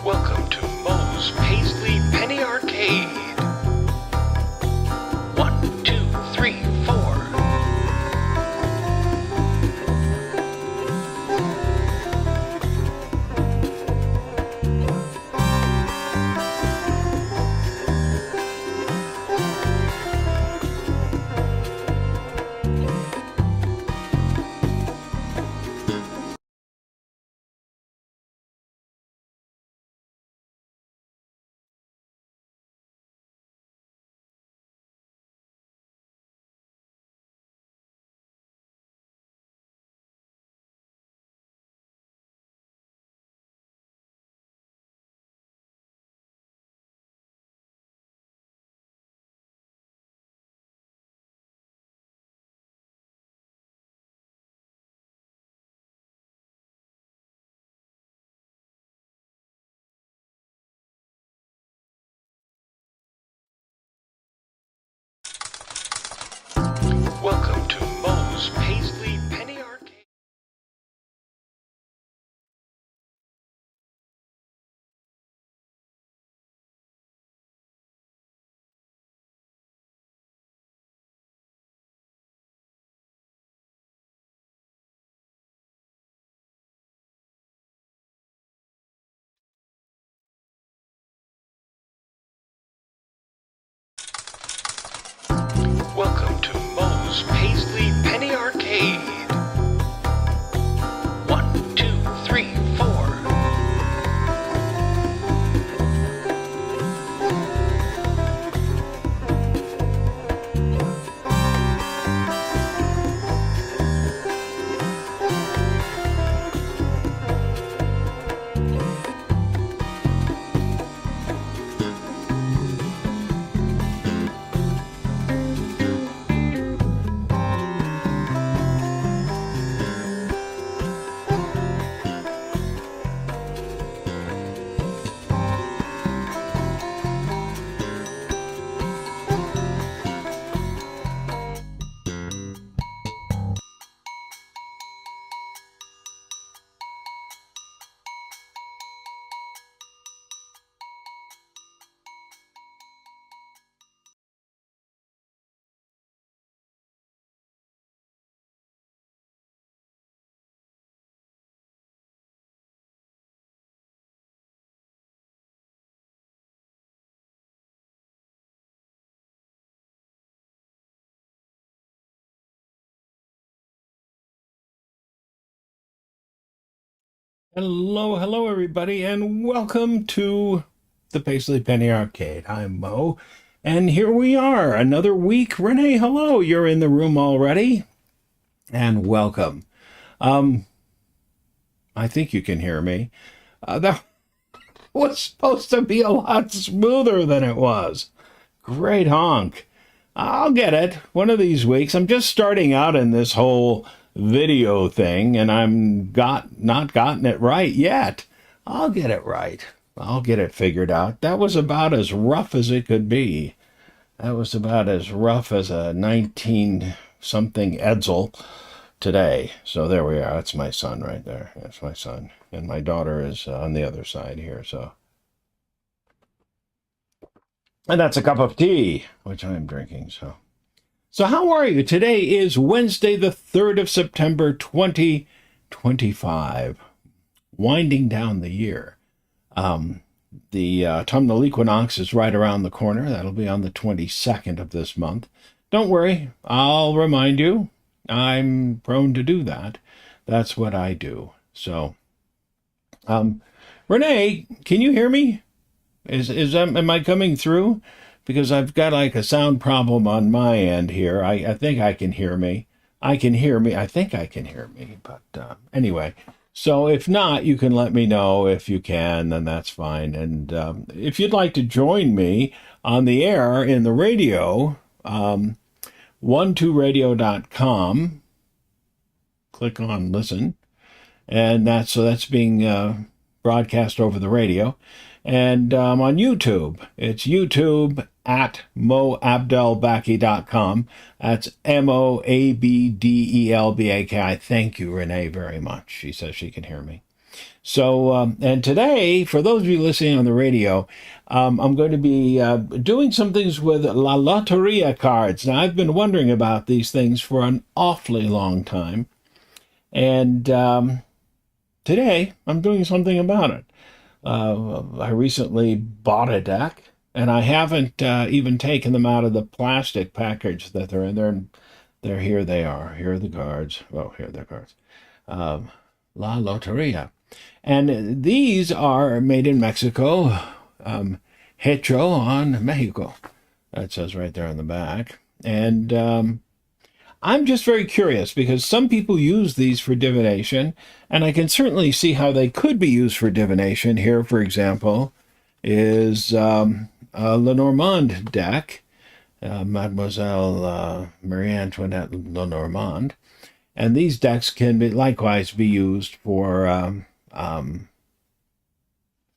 Welcome to Moe's Paisley Penny Arcade. 1, 2, 3, 4. Welcome to Moe's Paisley Penny Arcade. Welcome to Moe's Paisley Penny Arcade. 1, 2, 3, 4. Hello, everybody, and welcome to the Paisley Penny Arcade. I'm Mo, and here we are, another week. Renee, hello, you're in the room already, and welcome. I think you can hear me. That was supposed to be a lot smoother than it was. Great honk. I'll get it one of these weeks. I'm just starting out in this whole video thing, and not gotten it right yet. I'll get it right. I'll get it figured out. That was about as rough as it could be. That was about as rough as a 19-something Edsel today. So there we are. That's my son right there. That's my son. And my daughter is on the other side here. And that's a cup of tea, which I'm drinking. So how are you? Today is Wednesday, the 3rd of September, 2025. Winding down the year. The autumnal equinox is right around the corner. That'll be on the 22nd of this month. Don't worry, I'll remind you. I'm prone to do that. That's what I do. So, Renee, can you hear me? Am I coming through? Because I've got like a sound problem on my end here. I think I can hear me. I think I can hear me. But anyway, so if not, you can let me know. If you can, then that's fine. And if you'd like to join me on the air in the radio, 12radio.com, click on listen. And that's being broadcast over the radio. And on YouTube, it's YouTube at moabdelbaki.com. That's MOABDELBAKI. Thank you, Renee, very much. She says she can hear me. So, and today, for those of you listening on the radio, I'm going to be doing some things with La Loteria cards. Now, I've been wondering about these things for an awfully long time. And today, I'm doing something about it. I recently bought a deck, and I haven't even taken them out of the plastic package that they're in. They're here. They are. Here are the cards. Oh, here are the cards. La Loteria. And these are made in Mexico, hecho on Mexico. That says right there on the back. And I'm just very curious because some people use these for divination, and I can certainly see how they could be used for divination. Here, for example, is a Lenormand deck, Mademoiselle Marie Antoinette Lenormand. And these decks can likewise be used for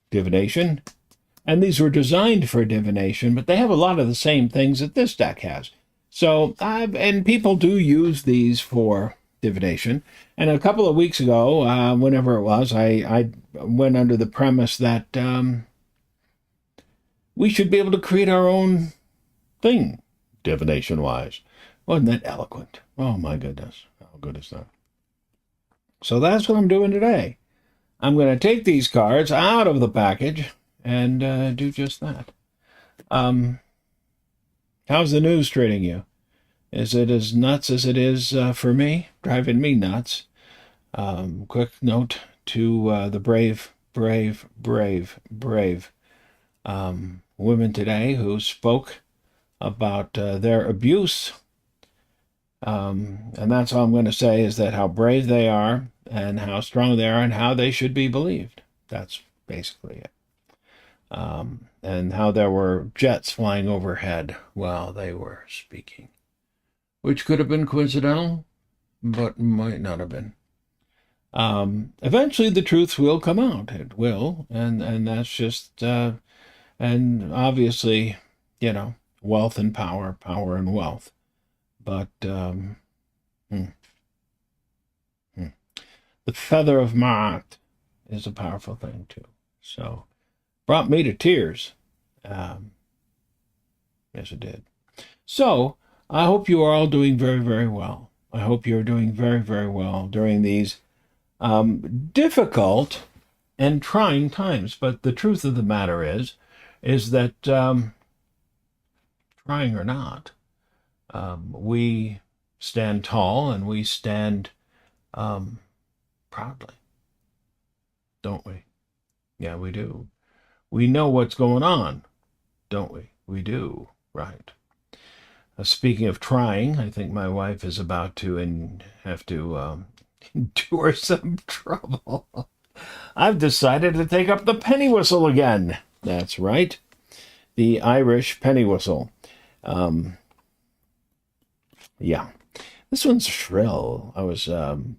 divination. And these were designed for divination, but they have a lot of the same things that this deck has. So, and people do use these for divination. And a couple of weeks ago, whenever it was, I went under the premise that we should be able to create our own thing, divination-wise. Wasn't that eloquent? Oh, my goodness. How good is that? So that's what I'm doing today. I'm going to take these cards out of the package and do just that. How's the news treating you? Is it as nuts as it is for me? Driving me nuts. Quick note to the brave women today who spoke about their abuse. And that's all I'm going to say is that how brave they are and how strong they are and how they should be believed. That's basically it. And how there were jets flying overhead while they were speaking, which could have been coincidental, but might not have been. Eventually the truth will come out. It will. And that's just, and obviously, wealth and power and wealth. But the feather of Maat is a powerful thing too. So brought me to tears. Yes, it did. So I hope you are all doing very, very well. I hope you're doing very, very well during these difficult and trying times. But the truth of the matter is that trying or not, we stand tall and we stand proudly, don't we? Yeah, we do. We know what's going on, don't we? We do, right. Speaking of trying, I think my wife is about to have to endure some trouble. I've decided to take up the penny whistle again. That's right, the Irish penny whistle. Yeah, this one's shrill. I was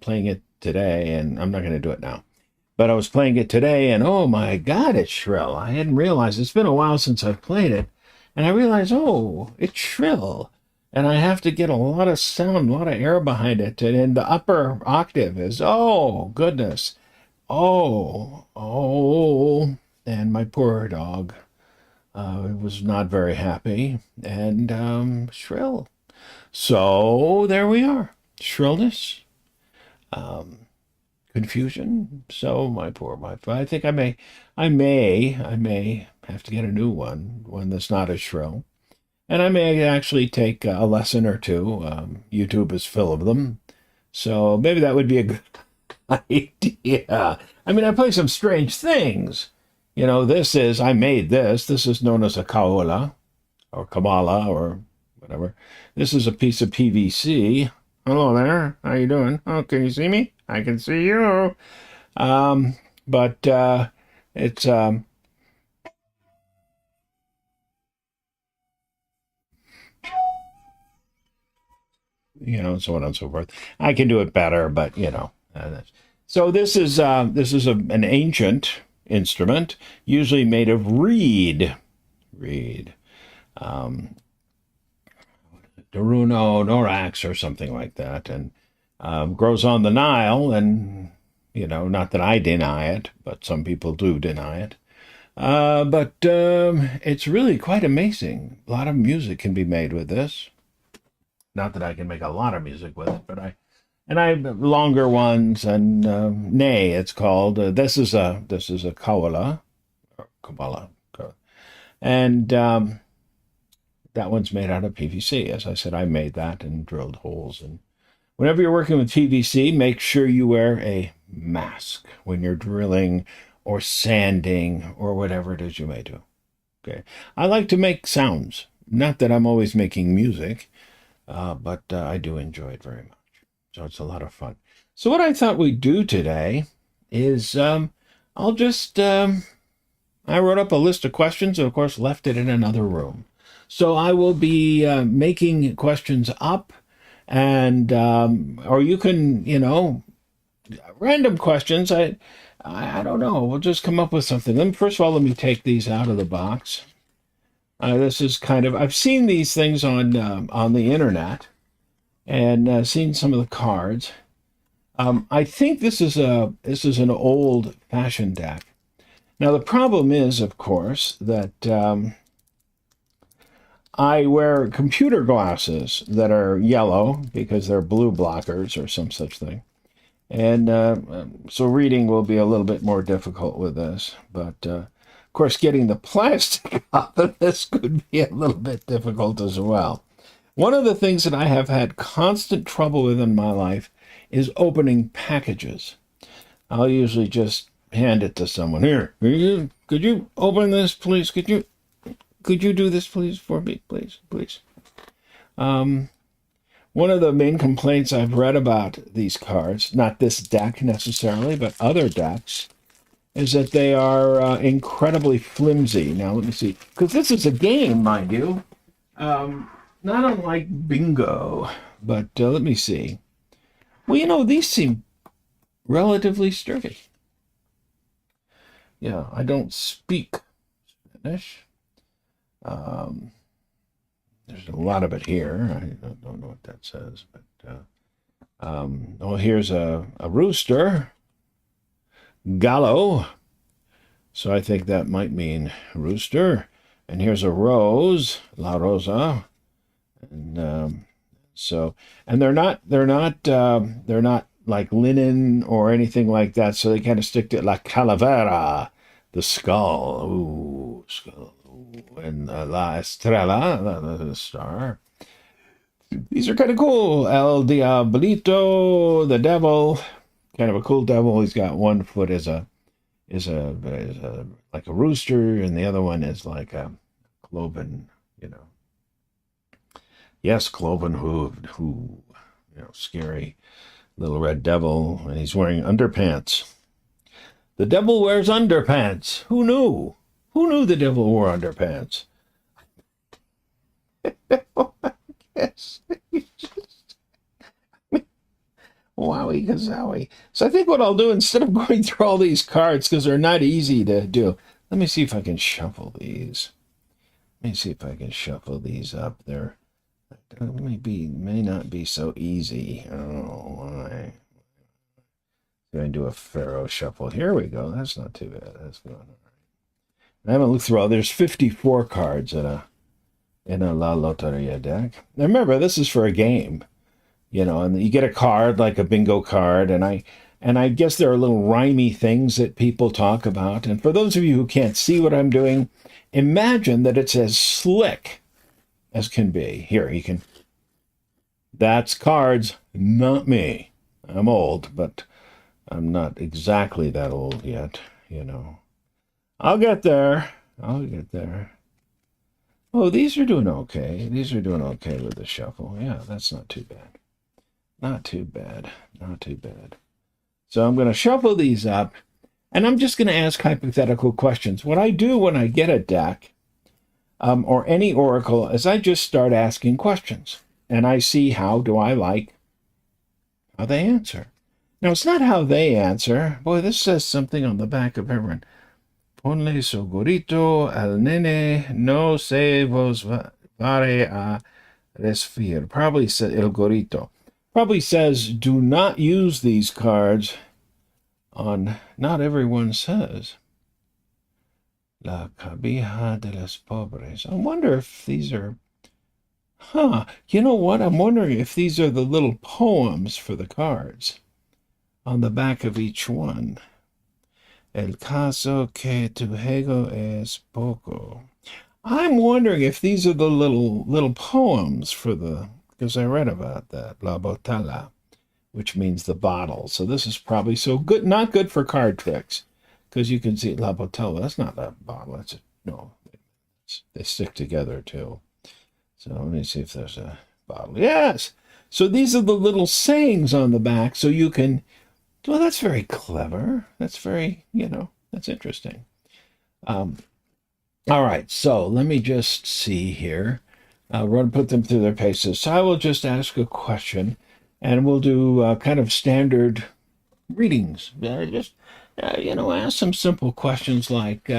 playing it today, and I'm not going to do it now. But I was playing it today, and oh my God, it's shrill. I hadn't realized. It's been a while since I've played it. And I realized, oh, it's shrill. And I have to get a lot of sound, a lot of air behind it. And the upper octave is, oh, goodness. Oh. And my poor dog was not very happy. And shrill. So there we are. Shrillness. Confusion. So my poor wife. I think I may have to get a new one that's not as shrill. And I may actually take a lesson or two. YouTube is full of them. So maybe that would be a good idea. I mean, I play some strange things. I made this. This is known as a kaola or Kabbalah or whatever. This is a piece of PVC. Hello there. How you doing? Oh, can you see me? I can see you. But it's so on and so forth. I can do it better, but so this is an ancient instrument, usually made of reed. Daruno, Norax, or something like that, and grows on the Nile, and Not that I deny it, but some people do deny it. But it's really quite amazing. A lot of music can be made with this. Not that I can make a lot of music with it, but I have longer ones, and nay, it's called. This is a kawala, or kabala, and that one's made out of PVC. As I said, I made that and drilled holes. And whenever you're working with PVC, make sure you wear a mask when you're drilling or sanding or whatever it is you may do. Okay, I like to make sounds. Not that I'm always making music, but I do enjoy it very much. So it's a lot of fun. So what I thought we'd do today is I'll just I wrote up a list of questions and of course left it in another room. So I will be making questions up, and or you can random questions. I don't know. We'll just come up with something. First of all, let me take these out of the box. This is I've seen these things on the internet, and seen some of the cards. I think this is an old-fashioned deck. Now the problem is, of course, that I wear computer glasses that are yellow because they're blue blockers or some such thing, and so reading will be a little bit more difficult with this. But of course, getting the plastic off of this could be a little bit difficult as well. One of the things that I have had constant trouble with in my life is opening packages. I'll usually just hand it to someone. Here, could you open this, please? Could you do this, please, for me, please? One of the main complaints I've read about these cards, not this deck necessarily, but other decks, is that they are incredibly flimsy. Now, let me see. Because this is a game, mind you. Not unlike bingo, but let me see. Well, these seem relatively sturdy. Yeah, I don't speak Spanish. There's a lot of it here. I don't know what that says, but here's a rooster, gallo. So I think that might mean rooster. And here's a rose, la rosa. And and they're not like linen or anything like that. So they kind of stick to la calavera, the skull. Ooh, skull. And la estrella, the star. These are kind of cool. El Diablito, the devil, kind of a cool devil. He's got one foot is a like a rooster, and the other one is like a cloven, Yes, cloven hooved, scary little red devil, and he's wearing underpants. The devil wears underpants. Who knew? Who knew the devil wore underpants? Yes. Wowie gazowie. So I think what I'll do, instead of going through all these cards, because they're not easy to do, let me see if I can shuffle these. Let me see if I can shuffle these up there. May not be so easy. Oh, why? Going to do a pharaoh shuffle. Here we go. That's not too bad. That's going all right. I haven't looked through all. There's 54 cards in a La Loteria deck. Now remember, this is for a game, and you get a card like a bingo card, and I guess there are little rhymey things that people talk about. And for those of you who can't see what I'm doing, imagine that it's as slick as can be. Here, you can. That's cards, not me. I'm old, but I'm not exactly that old yet, I'll get there. Oh, these are doing okay. These are doing okay with the shuffle. Yeah, that's not too bad. Not too bad. So I'm going to shuffle these up, and I'm just going to ask hypothetical questions. What I do when I get a deck, or any oracle, is I just start asking questions, and I see how they answer. Now, it's not how they answer. Boy, this says something on the back of everyone. Ponle segurito al nene no se vos vare a resfir. Probably says el gorito. Probably says, do not use these cards on Not Everyone Says. La Cabija de los Pobres. I wonder if these are, you know what? I'm wondering if these are the little poems for the cards on the back of each one. El caso que tu juego es poco. I'm wondering if these are the little poems for because I read about that, La Botella, which means the bottle. So this is probably so good, not good for card tricks, because you can see La Botella. That's not a bottle. No, they stick together too. So let me see if there's a bottle. Yes. So these are the little sayings on the back, so you can. Well, that's very clever. That's very, that's interesting. All right, so let me just see here. We're going to put them through their paces. So I will just ask a question, and we'll do kind of standard readings. Ask some simple questions like,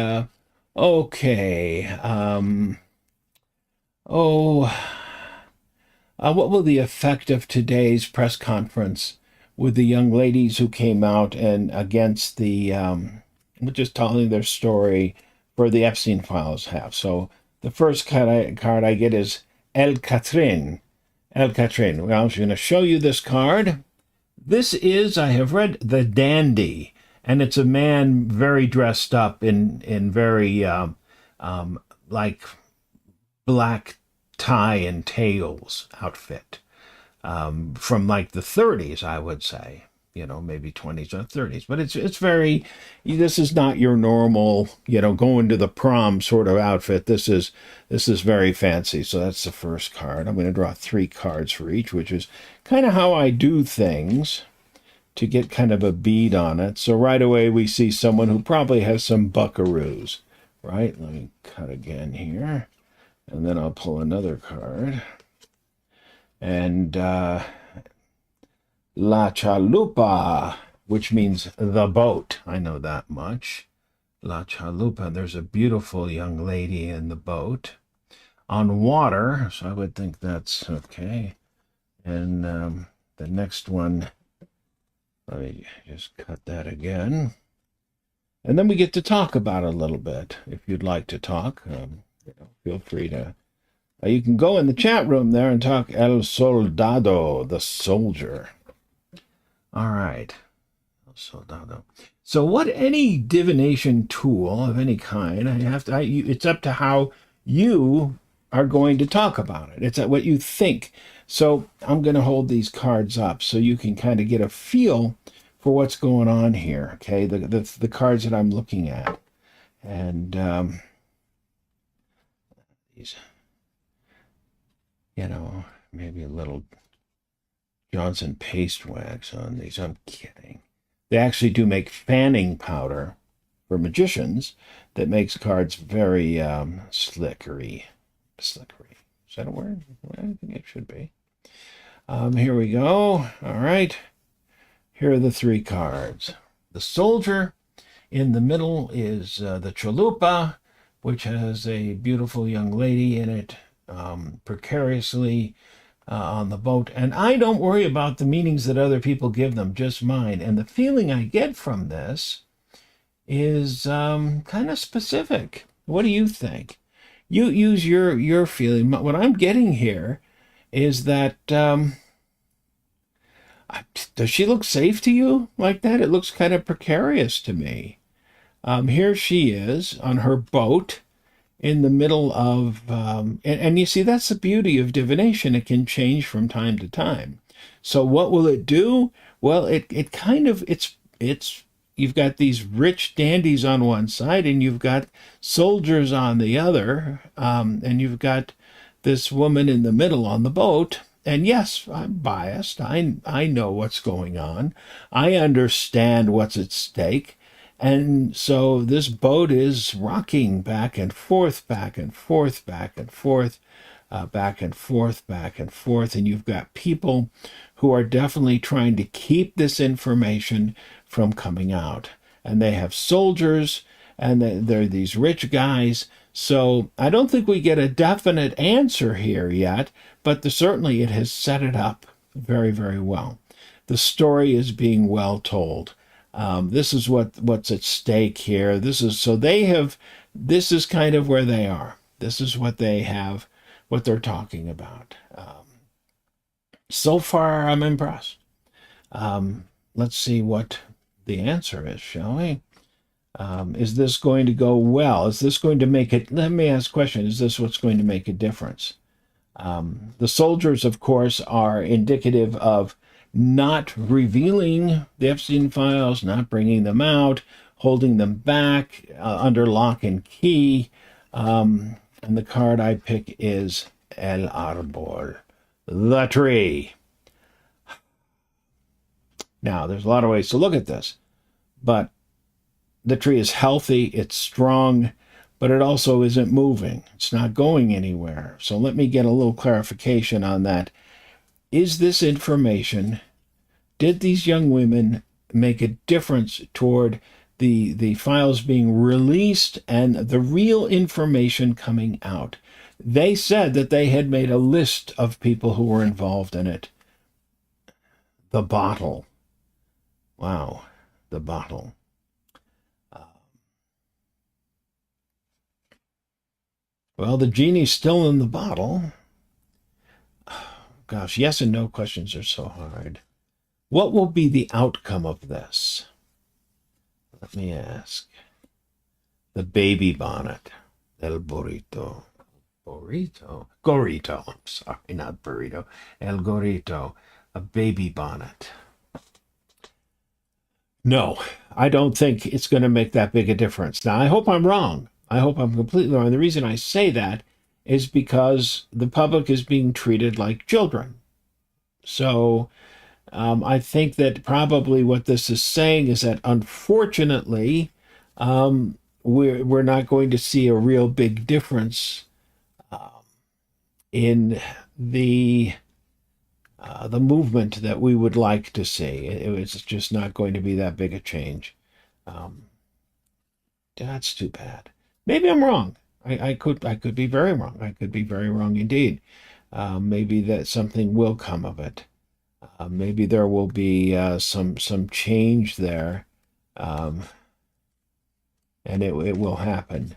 okay, what will the effect of today's press conference with the young ladies who came out and against the, just telling their story for the Epstein files have? So the first card I get is El Catrin. El Catrin. Well, I'm going to show you this card. This is, I have read, the Dandy, and it's a man very dressed up in very like black tie and tails outfit. From like the 30s, I would say, maybe 20s or 30s. But it's very, this is not your normal, going to the prom sort of outfit. This is very fancy. So that's the first card. I'm going to draw 3 cards for each, which is kind of how I do things to get kind of a bead on it. So right away we see someone who probably has some buckaroos, right? Let me cut again here, and then I'll pull another card. And La Chalupa, which means the boat. I know that much. La Chalupa, there's a beautiful young lady in the boat on water, so I would think that's okay. And the next one, let me just cut that again. And then we get to talk about it a little bit. If you'd like to talk, feel free to. You can go in the chat room there and talk El Soldado, the soldier. All right. El Soldado. So any divination tool of any kind, it's up to how you are going to talk about it. It's what you think. So I'm going to hold these cards up so you can kind of get a feel for what's going on here, okay? The cards that I'm looking at. And these... maybe a little Johnson paste wax on these. I'm kidding. They actually do make fanning powder for magicians that makes cards very slickery. Slickery. Is that a word? Well, I think it should be. Here we go. All right. Here are the 3 cards. The soldier. In the middle is the chalupa, which has a beautiful young lady in it, precariously on the boat. And I don't worry about the meanings that other people give them, just mine. And the feeling I get from this is kind of specific. What do you think? You use your feeling. What I'm getting here is that, does she look safe to you like that? It looks kind of precarious to me. Here she is on her boat, in the middle of, and you see, that's the beauty of divination. It can change from time to time. So what will it do? Well, it kind of, you've got these rich dandies on one side, and you've got soldiers on the other, and you've got this woman in the middle on the boat. And yes, I'm biased. I know what's going on. I understand what's at stake. And so this boat is rocking back and forth, back and forth, back and forth, back and forth, back and forth. And you've got people who are definitely trying to keep this information from coming out. And they have soldiers, and they're these rich guys. So I don't think we get a definite answer here yet, but certainly it has set it up very, very well. The story is being well told. This is what's at stake here. This is kind of where they are. This is what they have, what they're talking about. So far, I'm impressed. Let's see what the answer is, shall we? Is this going to go well? Is this going to make it? Let me ask a question. Is this what's going to make a difference? The soldiers, of course, are indicative of not revealing the Epstein files, not bringing them out, holding them back under lock and key. And the card I pick is El Arbol, the tree. Now, there's a lot of ways to look at this, but the tree is healthy, it's strong, but it also isn't moving. It's not going anywhere. So let me get a little clarification on that. Is this information, did these young women make a difference toward the files being released and the real information coming out? They said that they had made a list of people who were involved in it. The bottle. Wow, the bottle. Well, the genie's still in the bottle. Gosh, yes and no questions are so hard. What will be the outcome of this? Let me ask. The baby bonnet. El burrito. Burrito? Gorrito. I'm sorry, not burrito. El gorrito. A baby bonnet. No, I don't think it's going to make that big a difference. Now, I hope I'm wrong. I hope I'm completely wrong. The reason I say that is because the public is being treated like children. So I think that probably what this is saying is that unfortunately, we're not going to see a real big difference in the movement that we would like to see. It's just not going to be that big a change. That's too bad. Maybe I'm wrong. I could be very wrong. I could be very wrong indeed. Maybe that something will come of it. Maybe there will be some change there, and it will happen.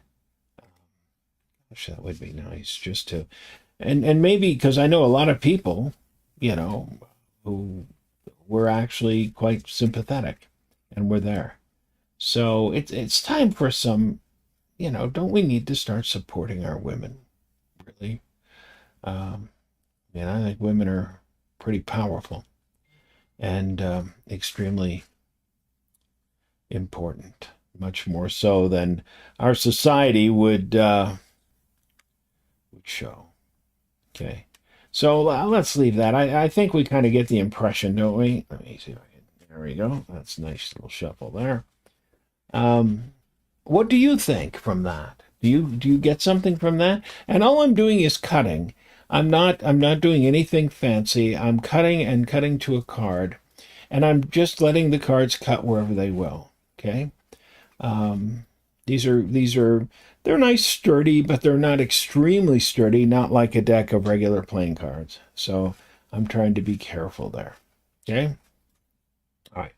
Gosh, that would be nice just to, and maybe because I know a lot of people, who were actually quite sympathetic and were there. So it's time for some. Don't we need to start supporting our women? Really? I think women are pretty powerful and extremely important, much more so than our society would show. Okay. So let's leave that. I think we kind of get the impression, don't we? Let me see if I can. There we go. That's a nice little shuffle there. What do you think from that? Do you get something from that? And all I'm doing is cutting. I'm not doing anything fancy. I'm cutting to a card, and I'm just letting the cards cut wherever they will. Okay. These are they're nice, sturdy, but they're not extremely sturdy. Not like a deck of regular playing cards. So I'm trying to be careful there. Okay. All right.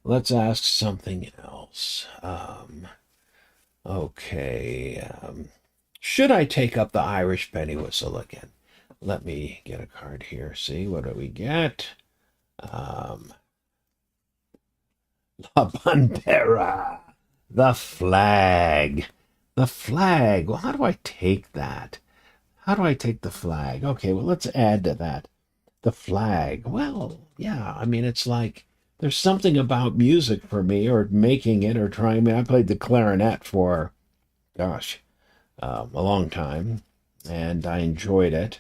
Let's ask something else. Okay. Should I take up the Irish penny whistle again? Let me get a card here. See, what do we get? La Bandera. The flag. The flag. Well, how do I take that? How do I take the flag? Okay, well, let's add to that. The flag. Well, yeah, it's like there's something about music for me, or making it, or trying. I played the clarinet for, a long time, and I enjoyed it.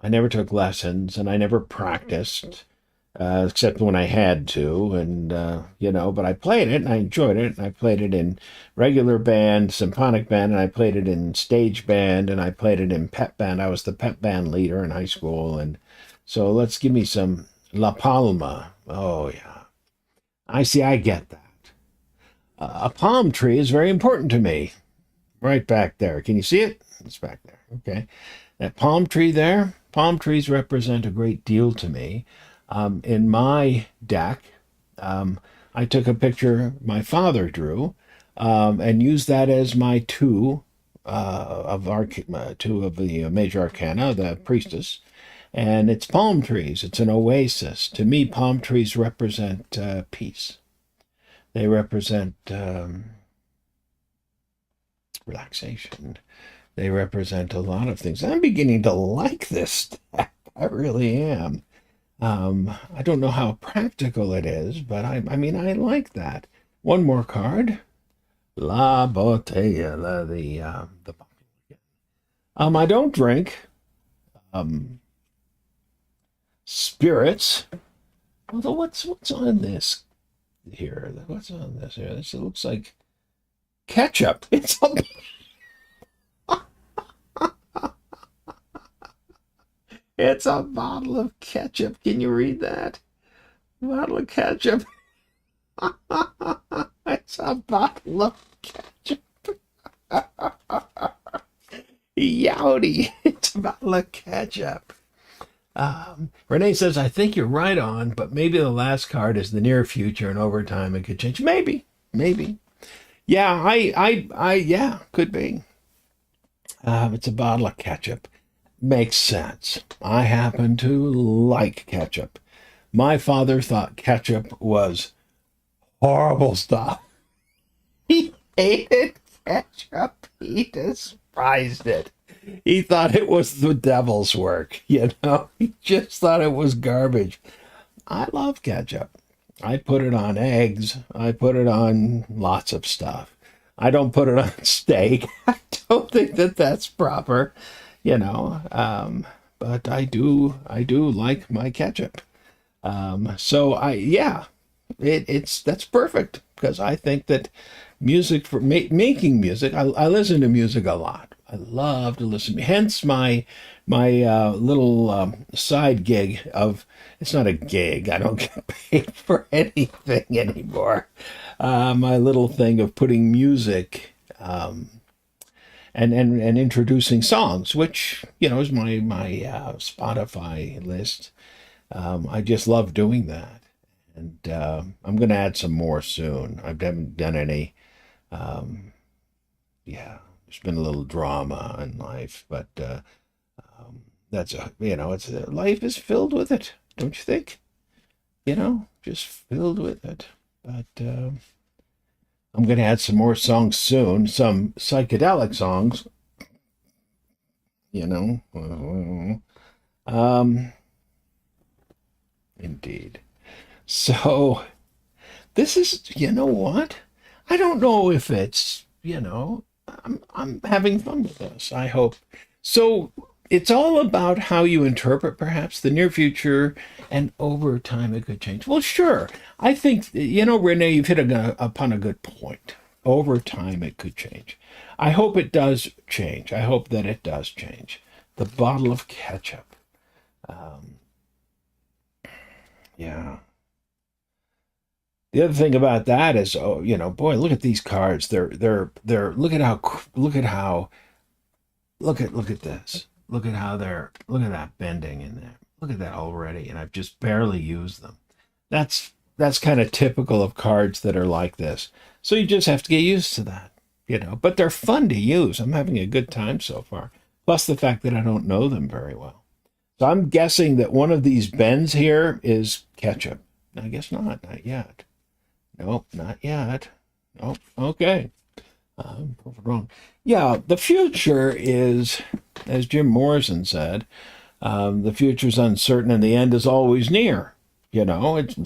I never took lessons, and I never practiced, except when I had to, and, but I played it, and I enjoyed it, and I played it in regular band, symphonic band, and I played it in stage band, and I played it in pep band. I was the pep band leader in high school, and so let's give me some La Palma. Oh, yeah. I get that. A palm tree is very important to me. Right back there. Can you see it? It's back there. Okay. That palm tree there, palm trees represent a great deal to me. In my deck, I took a picture my father drew, and used that as my two of the major arcana, the priestess, and it's palm trees. It's an oasis. To me, palm trees represent peace. They represent relaxation. They represent a lot of things. I'm beginning to like this deck. I really am. I don't know how practical it is, but I mean, I like that. One more card. La Botella, the I don't drink spirits. Although what's on this here? What's on this here? This looks like ketchup. It's a bottle of ketchup. Can you read that? Bottle of ketchup. It's a bottle of ketchup. Yowdy. It's a bottle of ketchup. Renee says, I think you're right on, but maybe the last card is the near future and over time it could change. Maybe. Yeah, yeah, could be. It's a bottle of ketchup. Makes sense. I happen to like ketchup. My father thought ketchup was horrible stuff. He hated ketchup. He despised it. He thought it was the devil's work, you know? He just thought it was garbage. I love ketchup. I put it on eggs. I put it on lots of stuff. I don't put it on steak. I don't think that that's proper, you know. But I do like my ketchup. That's perfect because I think that music for making music. I listen to music a lot. I love to listen. Hence my little side gig of, it's not a gig. I don't get paid for anything anymore. My little thing of putting music and introducing songs, which is my Spotify list. I just love doing that, and I'm going to add some more soon. I haven't done any. There's been a little drama in life, but that's life is filled with it, don't you think? Just filled with it. But I'm going to add some more songs soon, some psychedelic songs. Indeed. So this is, what? I don't know if it's, I'm having fun with this. I hope. So it's all about how you interpret perhaps the near future, and over time it could change. Well, sure. I think, Renee, you've hit upon a good point. Over time it could change. I hope it does change. I hope that it does change. The bottle of ketchup. Yeah. The other thing about that is, boy, look at these cards. They're look at this. Look at that bending in there. Look at that already, and I've just barely used them. That's kind of typical of cards that are like this. So you just have to get used to that, But they're fun to use. I'm having a good time so far. Plus the fact that I don't know them very well. So I'm guessing that one of these bends here is ketchup. I guess not yet. Nope, not yet. Nope, okay. Wrong. Yeah, the future is, as Jim Morrison said, the future's uncertain and the end is always near. It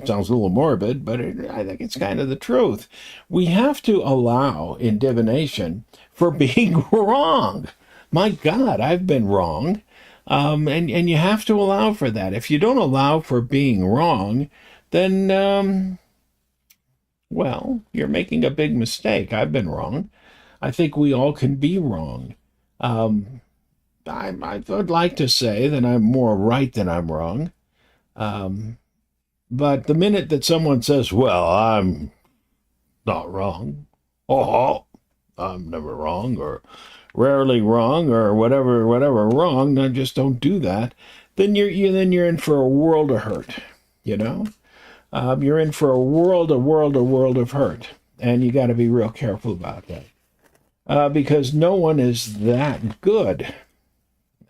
sounds a little morbid, but I think it's kind of the truth. We have to allow in divination for being wrong. My God, I've been wrong. And you have to allow for that. If you don't allow for being wrong, then, well, you're making a big mistake. I've been wrong. I think we all can be wrong. I would like to say that I'm more right than I'm wrong. But the minute that someone says, well, I'm not wrong, I'm never wrong, or rarely wrong, or whatever wrong, just don't do that, then you're in for a world of hurt, you're in for a world of hurt. And you got to be real careful about that. Because no one is that good.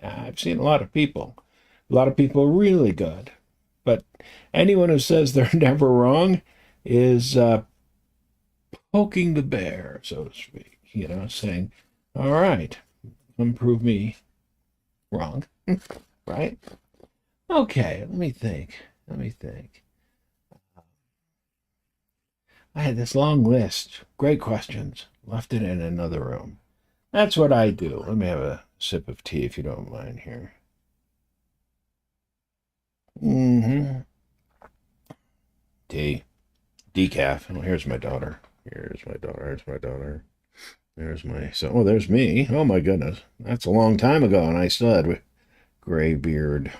I've seen a lot of people really good. But anyone who says they're never wrong is poking the bear, so to speak. Saying, all right, come prove me wrong. Right? Okay, let me think. I had this long list. Great questions. Left it in another room. That's what I do. Let me have a sip of tea if you don't mind here. Mm-hmm. Tea. Decaf. Oh, here's my daughter. There's my son. Oh, there's me. Oh my goodness. That's a long time ago, and I still had gray beard.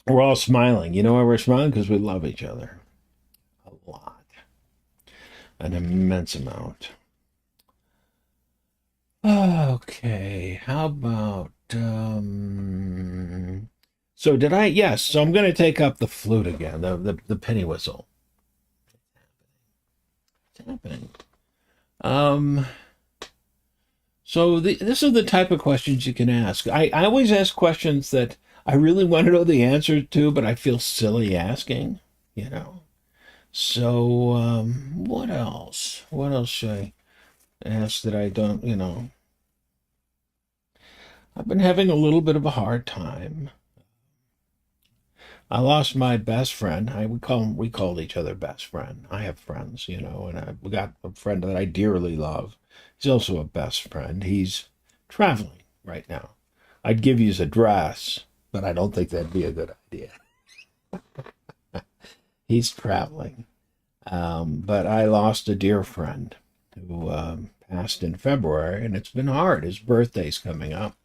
We're all smiling. You know why we're smiling? Because we love each other. A lot. An immense amount. Okay. How about so did I? Yes. So I'm going to take up the flute again, the penny whistle. It's happening. So this is the type of questions you can ask. I always ask questions that I really want to know the answer to, but I feel silly asking, So, what else? What else should I ask that I don't. I've been having a little bit of a hard time. I lost my best friend. We called each other best friend. I have friends, and we got a friend that I dearly love. He's also a best friend. He's traveling right now. I'd give you his address, but I don't think that'd be a good idea. He's traveling. But I lost a dear friend who passed in February, and it's been hard. His birthday's coming up.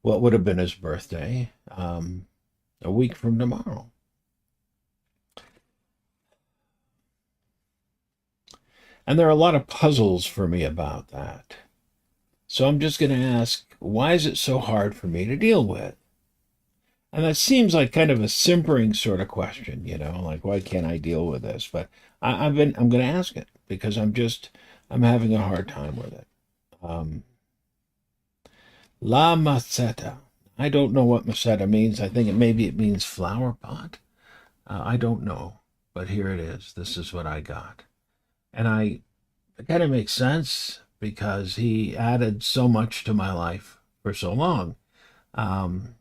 What would have been his birthday? A week from tomorrow. And there are a lot of puzzles for me about that. So I'm just going to ask, why is it so hard for me to deal with? And that seems like kind of a simpering sort of question, like why can't I deal with this? But I'm going to ask it because I'm having a hard time with it. La maceta. I don't know what maceta means. I think maybe it means flower pot. I don't know, but here it is. This is what I got. And it kind of makes sense because he added so much to my life for so long. But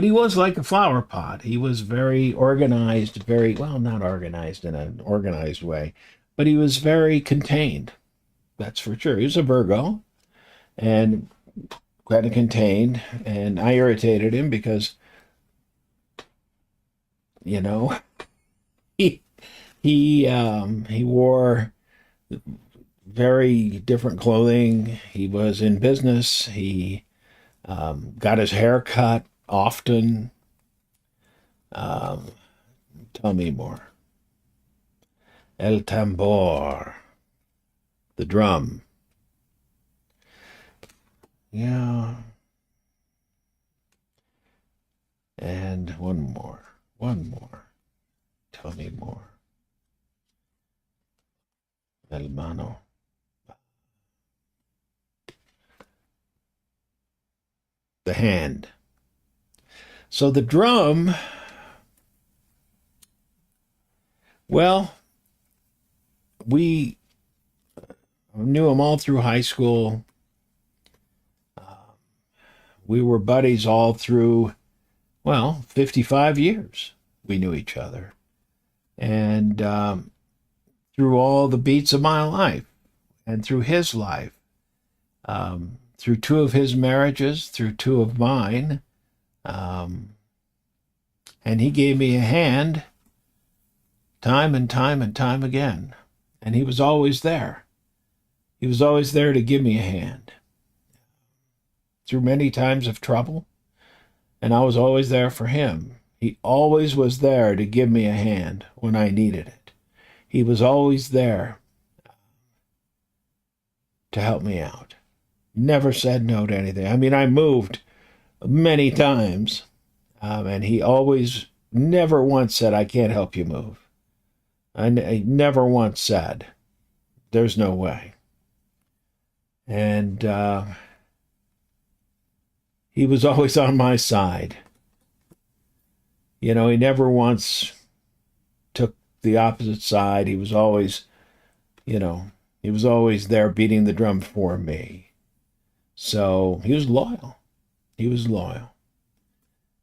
he was like a flower pot. He was very organized, not organized in an organized way, but he was very contained. That's for sure. He was a Virgo and kind of contained, and I irritated him because, he wore very different clothing. He was in business. He got his hair cut often. Tell me more. El tambor, the drum. Yeah. And one more. Tell me more. El mano. The hand. So the drum, well, we knew him all through high school. We were buddies all through, 55 years we knew each other. And through all the beats of my life and through his life, through two of his marriages, through two of mine. And he gave me a hand time and time and time again. And he was always there. He was always there to give me a hand. Through many times of trouble, and I was always there for him. He always was there to give me a hand when I needed it. He was always there to help me out. Never said no to anything. I mean, I moved many times, and he always never once said, I can't help you move. I never once said, there's no way. And he was always on my side. You know, he never once took the opposite side. He was always, he was always there beating the drum for me. So he was loyal. He was loyal.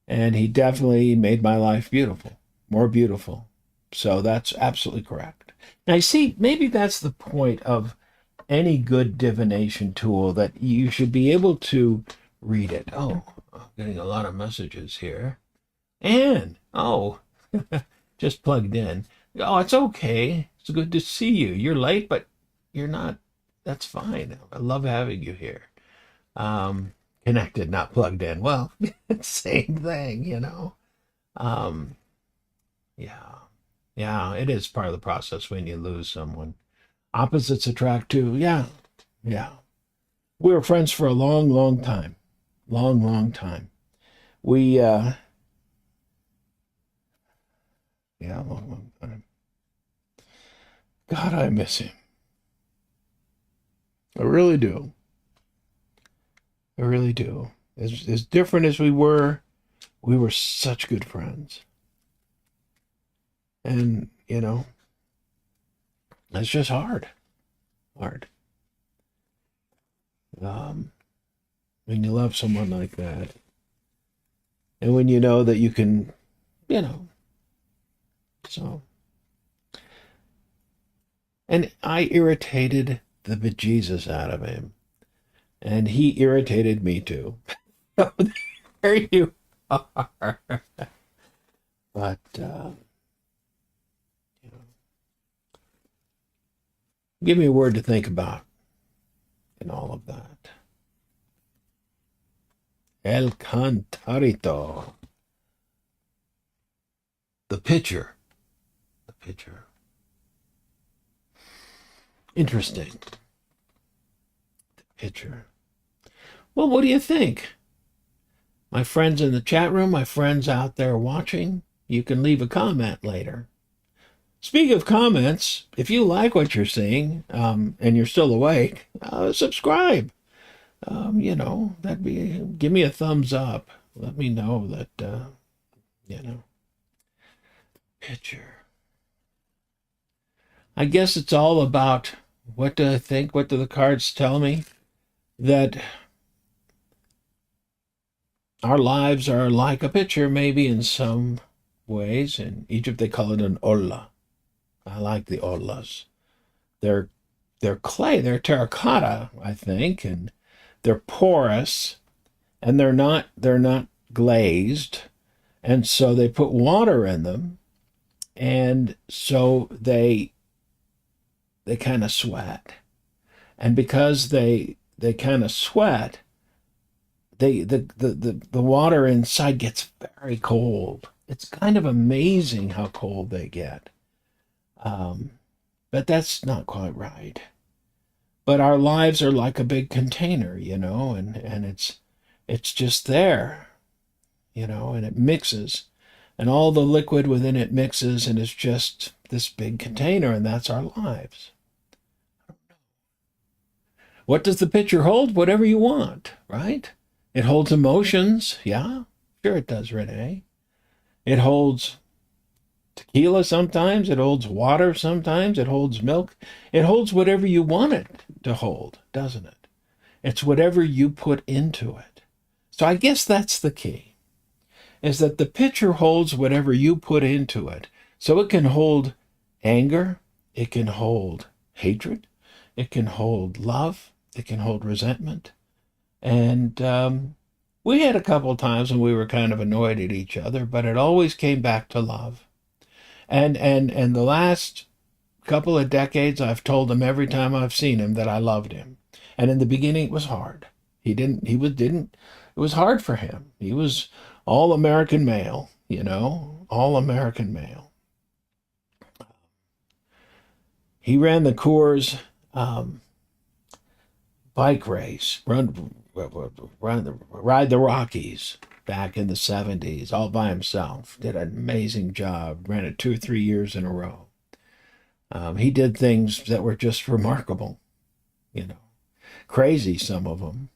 And he definitely made my life beautiful, more beautiful. So that's absolutely correct. Now, you see, maybe that's the point of any good divination tool, that you should be able to read it. Oh, I'm getting a lot of messages here. Anne, oh, just plugged in. Oh, it's okay. It's good to see you. You're late, but you're not. That's fine. I love having you here. Connected, not plugged in. Well, same thing, Yeah, it is part of the process when you lose someone. Opposites attract too. Yeah. We were friends for a long, long time. Long time. Long time. God, I miss him. I really do. I really do. As different as we were such good friends. And, it's just hard. Hard. When you love someone like that. And when you know that you can, so. And I irritated the bejesus out of him. And he irritated me too. There you are. But, give me a word to think about in all of that. El Cantarito. The pitcher. Interesting. The pitcher. Well, what do you think? My friends in the chat room, my friends out there watching, you can leave a comment later. Speaking of comments, if you like what you're seeing, and you're still awake, subscribe. Give me a thumbs up. Let me know that, Picture. I guess it's all about, what do I think? What do the cards tell me? That our lives are like a picture, maybe in some ways. In Egypt, they call it an olla. I like the ollas. They're clay. They're terracotta, I think, and they're porous, and they're not glazed, and so they put water in them, and so they kind of sweat, and because they kind of sweat, the water inside gets very cold. It's kind of amazing how cold they get. But that's not quite right. But our lives are like a big container, and it's just there, and it mixes, and all the liquid within it mixes, and it's just this big container, and that's our lives. What does the pitcher hold? Whatever you want, right? It holds emotions. Yeah, sure it does, Renee. It holds tequila sometimes, it holds water sometimes, it holds milk. It holds whatever you want it to hold, doesn't it? It's whatever you put into it. So I guess that's the key, is that the pitcher holds whatever you put into it. So it can hold anger, it can hold hatred, it can hold love, it can hold resentment. And we had a couple of times when we were kind of annoyed at each other, but it always came back to love. And the last couple of decades, I've told him every time I've seen him that I loved him. And in the beginning, it was hard. It was hard for him. He was all American male, all American male. He ran the Coors bike race, ride the Rockies. back in the 70s, all by himself. Did an amazing job. Ran it 2 or 3 years in a row. He did things that were just remarkable, you know, crazy, some of them.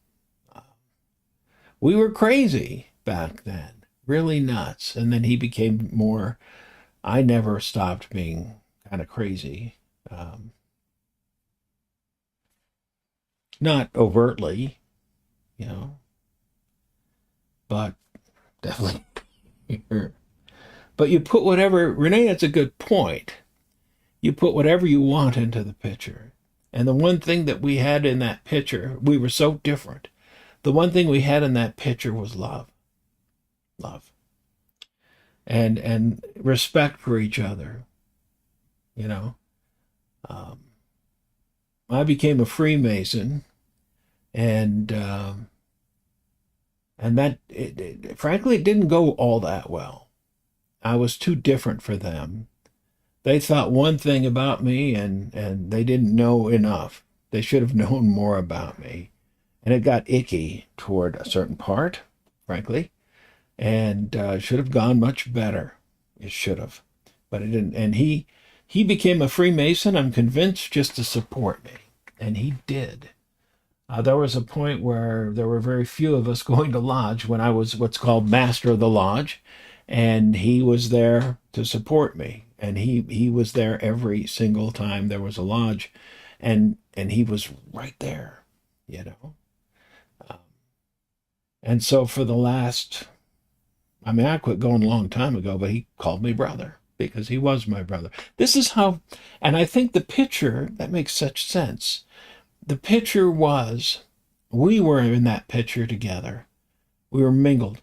We were crazy back then, really nuts. And then he became more, I never stopped being kind of crazy. Not overtly, you know, but definitely. But you put whatever, Renee, that's a good point. You put whatever you want into the picture. And the one thing that we had in that picture, we were so different. The one thing we had in that picture was love. Love. And respect for each other. You know. I became a Freemason, and that frankly it didn't go all that well. I was too different for them. They thought one thing about me, and they didn't know enough. They should have known more about me. And it got icky toward a certain part, frankly, and should have gone much better. It should have, but it didn't. And he became a Freemason, I'm convinced, just to support me, and he did. There was a point where there were very few of us going to lodge when I was what's called master of the lodge, and he was there to support me. And he was there every single time there was a lodge, and he was right there, you know. And so for the last, I mean, I quit going a long time ago, but he called me brother because he was my brother. This is how, and I think the picture, that makes such sense. The picture was, we were in that picture together. We were mingled.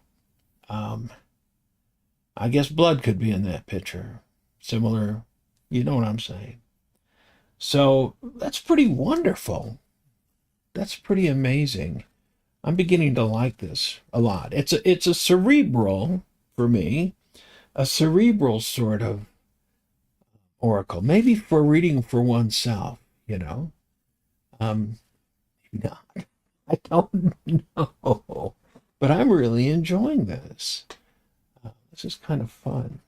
I guess blood could be in that picture. Similar, you know what I'm saying. So that's pretty wonderful. That's pretty amazing. I'm beginning to like this a lot. It's a cerebral, for me, a cerebral sort of oracle. Maybe for reading for oneself, you know. Maybe not. I don't know. But I'm really enjoying this. This is kind of fun.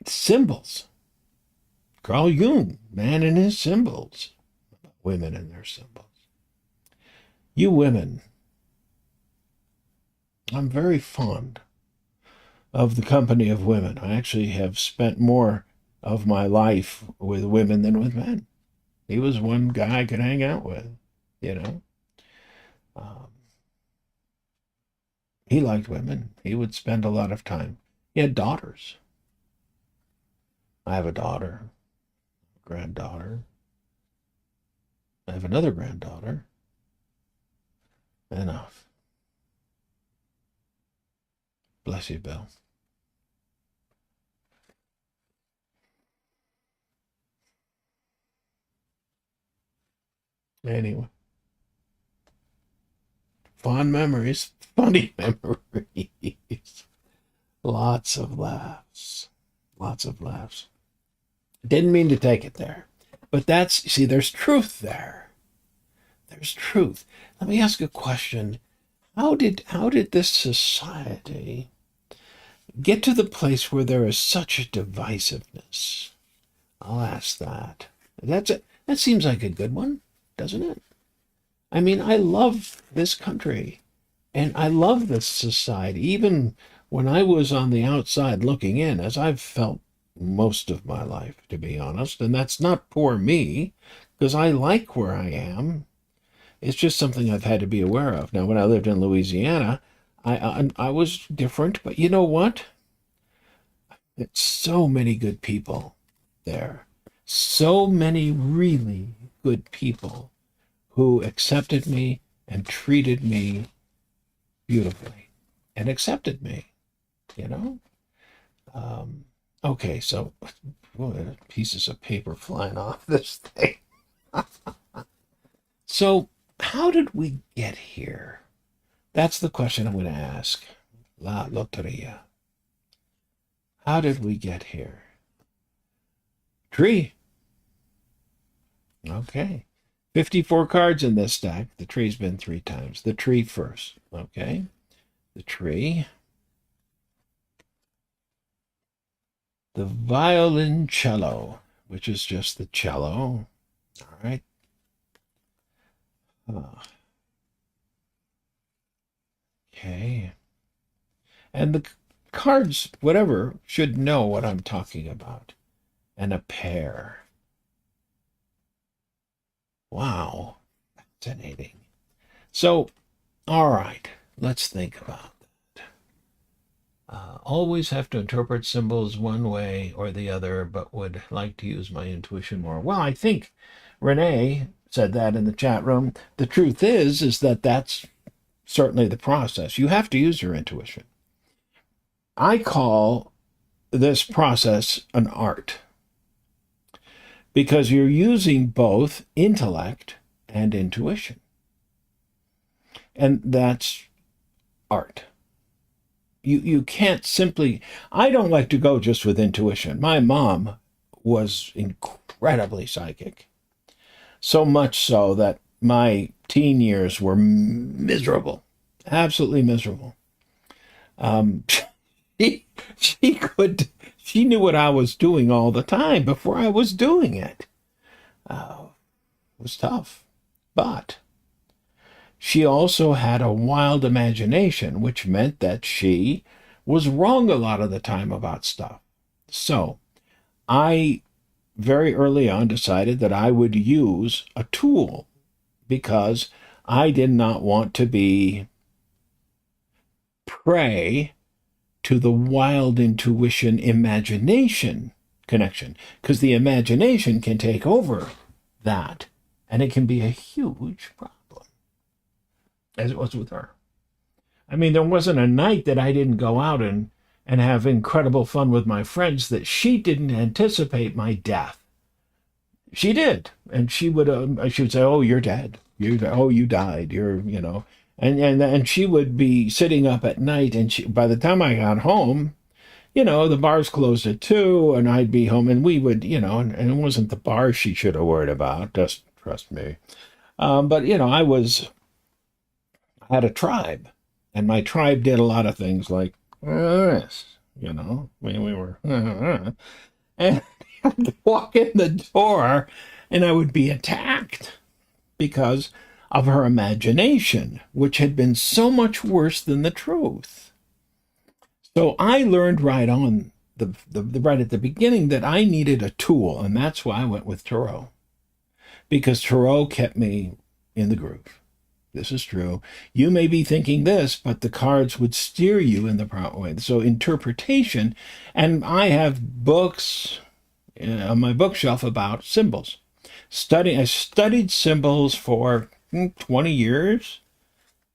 Symbols. Carl Jung, man and his symbols. Women and their symbols. You women, I'm very fond of the company of women. I actually have spent more of my life with women than with men. He was one guy I could hang out with, you know. He liked women. He would spend a lot of time. He had daughters. I have a daughter, a granddaughter. I have another granddaughter. Enough. Bless you, Bill. Anyway. Fond memories. Funny memories. Lots of laughs. Lots of laughs. Didn't mean to take it there. But that's, see, there's truth there. There's truth. Let me ask a question. How did this society get to the place where there is such a divisiveness? I'll ask that. That seems like a good one, doesn't it? I mean, I love this country, and I love this society, even when I was on the outside looking in, as I've felt most of my life, to be honest. And that's not poor me, because I like where I am. It's just something I've had to be aware of. Now, when I lived in Louisiana, I was different, but you know what? It's so many good people there. So many really good people who accepted me and treated me beautifully and accepted me, you know? Okay, so boy, pieces of paper flying off this thing. So how did we get here? That's the question I'm going to ask. La Loteria. How did we get here? Tree. Okay. 54 cards in this stack. The tree's been 3 times. The tree first, okay? The tree. The violoncello, which is just the cello. All right. Okay. And the cards, whatever, should know what I'm talking about. And a pair. Wow. Fascinating. So, all right, let's think about that. Always have to interpret symbols one way or the other, but would like to use my intuition more. Well, I think Renee said that in the chat room. The truth is that that's certainly the process. You have to use your intuition. I call this process an art because you're using both intellect and intuition. And that's art. You can't simply, I don't like to go just with intuition. My mom was incredibly psychic, so much so that my teen years were miserable, absolutely miserable. She knew what I was doing all the time before I was doing it. It was tough, but she also had a wild imagination, which meant that she was wrong a lot of the time about stuff. So I very early on decided that I would use a tool because I did not want to be prey to the wild intuition imagination connection, because the imagination can take over that, and it can be a huge problem, as it was with her. I mean, there wasn't a night that I didn't go out and have incredible fun with my friends that she didn't anticipate my death. She did, and she would say, "Oh, you're dead. You died. And she would be sitting up at night, and by the time I got home, the bars closed at 2, and I'd be home, and we would, and it wasn't the bars she should have worried about. Just trust me. But I had a tribe, and my tribe did a lot of things like this, we were, and I'd walk in the door, and I would be attacked because of her imagination, which had been so much worse than the truth. So I learned right on right at the beginning that I needed a tool, and that's why I went with tarot, because tarot kept me in the groove. This is true. You may be thinking this, but the cards would steer you in the proper way. So interpretation, and I have books on my bookshelf about symbols. I studied symbols for 20 years,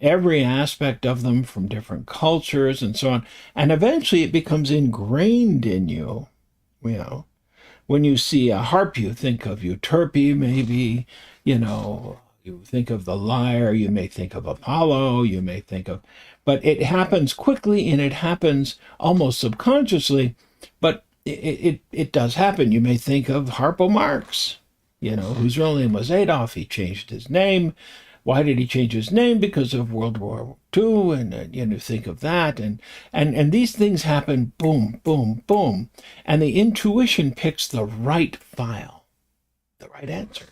every aspect of them from different cultures and so on. And eventually it becomes ingrained in you. When you see a harp, you think of Euterpe, maybe, you think of the lyre, you may think of Apollo, but it happens quickly and it happens almost subconsciously, but it does happen. You may think of Harpo Marx, whose real name was Adolf. He changed his name. Why did he change his name? Because of World War II, and think of that, and these things happen, boom, boom, boom, and the intuition picks the right file, the right answer,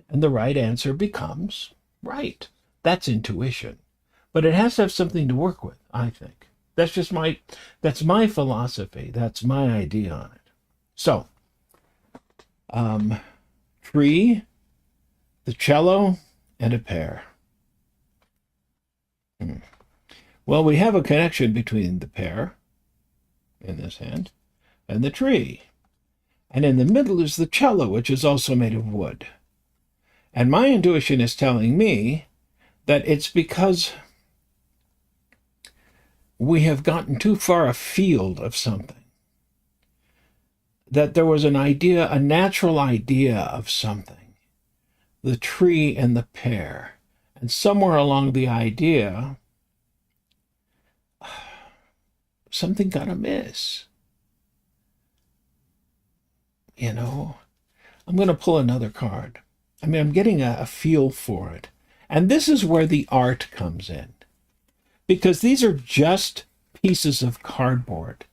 and the right answer becomes right. That's intuition, but it has to have something to work with. I think that's my philosophy. That's my idea on it. So, tree, the cello, and a pair. Well, we have a connection between the pair in this hand and the tree. And in the middle is the cello, which is also made of wood. And my intuition is telling me that it's because we have gotten too far afield of something. That there was a natural idea of something. The tree and the pear. And somewhere along the idea, something got amiss. I'm going to pull another card. I mean, I'm getting a feel for it. And this is where the art comes in. Because these are just pieces of cardboard.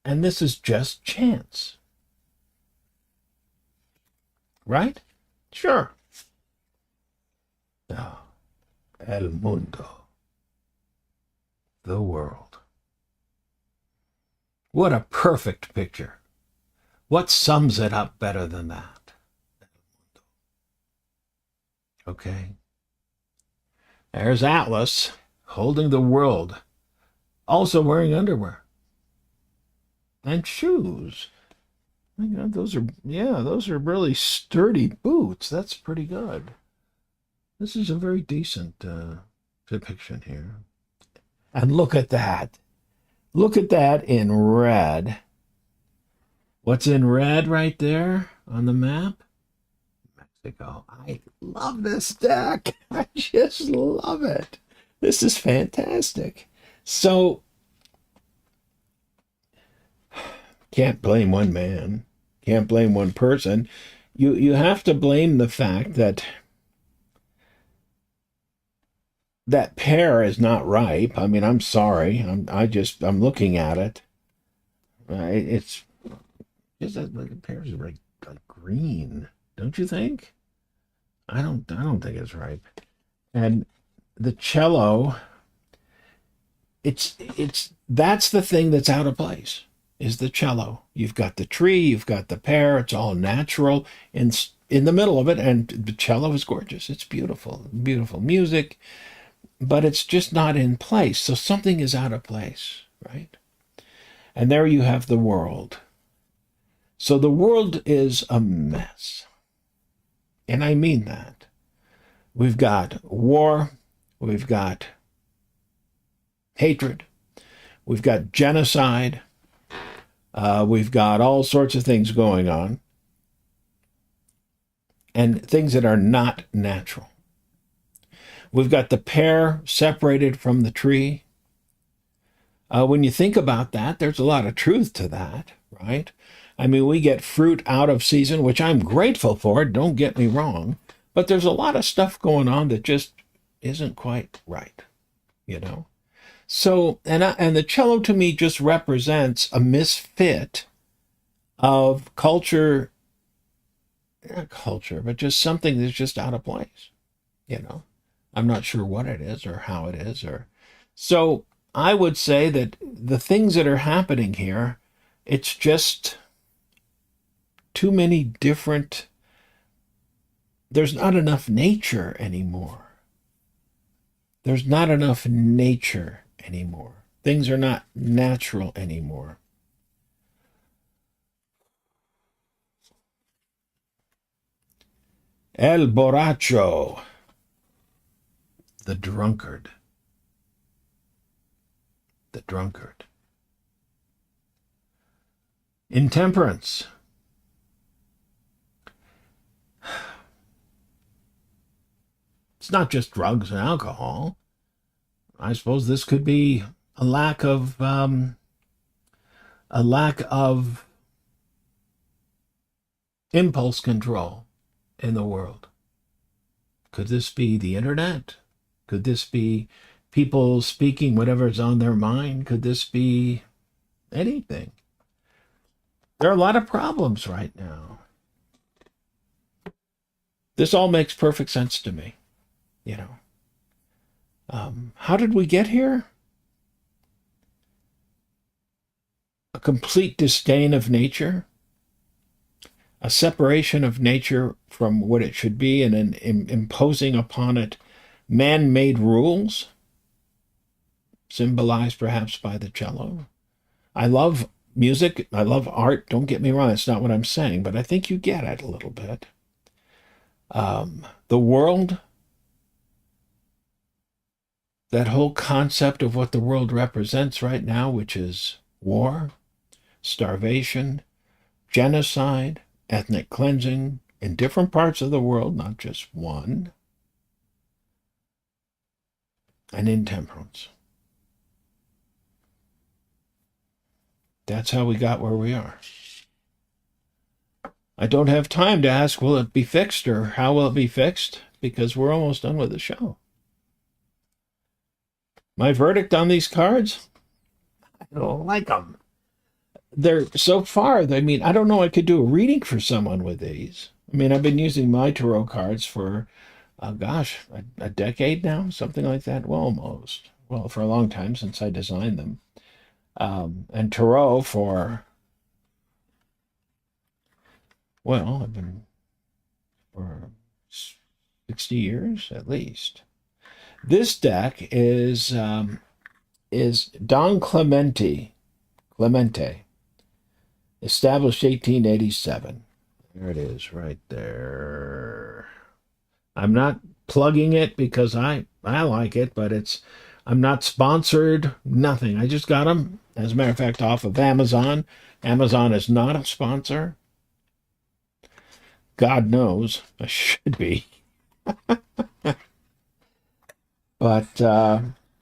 And this is just chance. Right? Sure. Oh, el mundo. The world. What a perfect picture. What sums it up better than that? Okay. There's Atlas holding the world, also wearing underwear and shoes. My God, those are really sturdy boots. That's pretty good. This is a very decent depiction here. And look at that. Look at that in red. What's in red right there on the map? Mexico. I love this deck. I just love it. This is fantastic. So, can't blame one man. Can't blame one person. You have to blame the fact that that pear is not ripe. I mean, I'm sorry. I'm looking at it. It's just that the pears are like green, don't you think? I don't think it's ripe. And the cello, it's that's the thing that's out of place. Is the cello. You've got the tree, you've got the pear. It's all natural in the middle of it, and the cello is gorgeous. It's beautiful, beautiful music. But it's just not in place. So something is out of place, right? And there you have the world. So the world is a mess. And I mean that. We've got war. We've got hatred. We've got genocide. We've got all sorts of things going on. And things that are not natural. We've got the pear separated from the tree. When you think about that, there's a lot of truth to that, right? I mean, we get fruit out of season, which I'm grateful for, don't get me wrong, but there's a lot of stuff going on that just isn't quite right, you know? So, and the cello to me just represents a misfit of culture, not culture, but just something that's just out of place, you know? I'm not sure what it is or how it is. So I would say that the things that are happening here, it's just too many different, there's not enough nature anymore. There's not enough nature anymore. Things are not natural anymore. El borracho. The drunkard. The drunkard. Intemperance. It's not just drugs and alcohol. I suppose this could be a lack of impulse control in the world. Could this be the internet? Could this be people speaking whatever's on their mind? Could this be anything? There are a lot of problems right now. This all makes perfect sense to me, you know. How did we get here? A complete disdain of nature, a separation of nature from what it should be, and an imposing upon it man-made rules, symbolized perhaps by the cello. I love music. I love art. Don't get me wrong. That's not what I'm saying, but I think you get it a little bit. The world, that whole concept of what the world represents right now, which is war, starvation, genocide, ethnic cleansing in different parts of the world, not just one, and intemperance. That's how we got where we are. I don't have time to ask, will it be fixed or how will it be fixed? Because we're almost done with the show. My verdict on these cards? I don't like them. They're so far, I mean, I don't know, I could do a reading for someone with these. I mean, I've been using my tarot cards for, a decade now, something like that. Well, almost. Well, for a long time since I designed them. And tarot I've been for 60 years at least. This deck is Don Clemente, established 1887. There it is, right there. I'm not plugging it because I like it, but I'm not sponsored, nothing. I just got them, as a matter of fact, off of Amazon. Amazon is not a sponsor. God knows I should be. But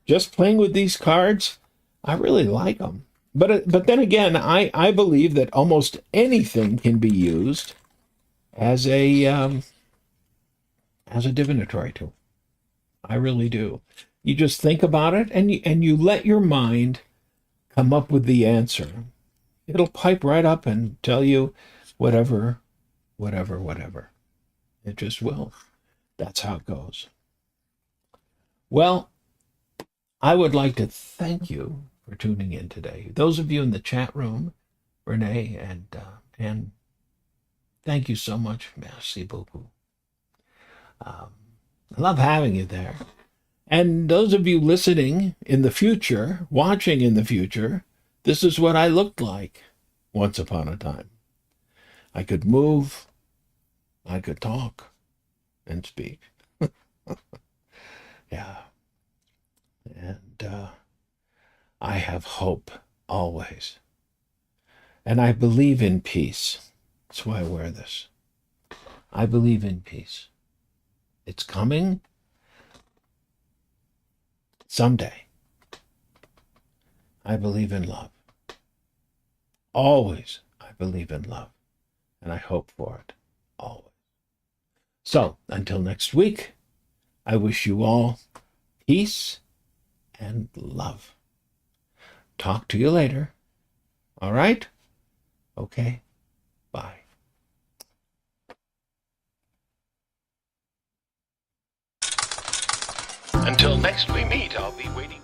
just playing with these cards, I really like them. But then again, I believe that almost anything can be used as a divinatory tool. I really do. You just think about it and you let your mind come up with the answer. It'll pipe right up and tell you whatever. It just will. That's how it goes. Well, I would like to thank you for tuning in today. Those of you in the chat room, Renee and thank you so much. Merci beaucoup. I love having you there. And those of you listening in the future, watching in the future, this is what I looked like once upon a time. I could move, I could talk and speak. Yeah. And I have hope always. And I believe in peace. That's why I wear this. I believe in peace. It's coming someday. I believe in love. Always I believe in love. And I hope for it. Always. So, until next week, I wish you all peace and love. Talk to you later. All right? Okay. Bye. Until next we meet, I'll be waiting.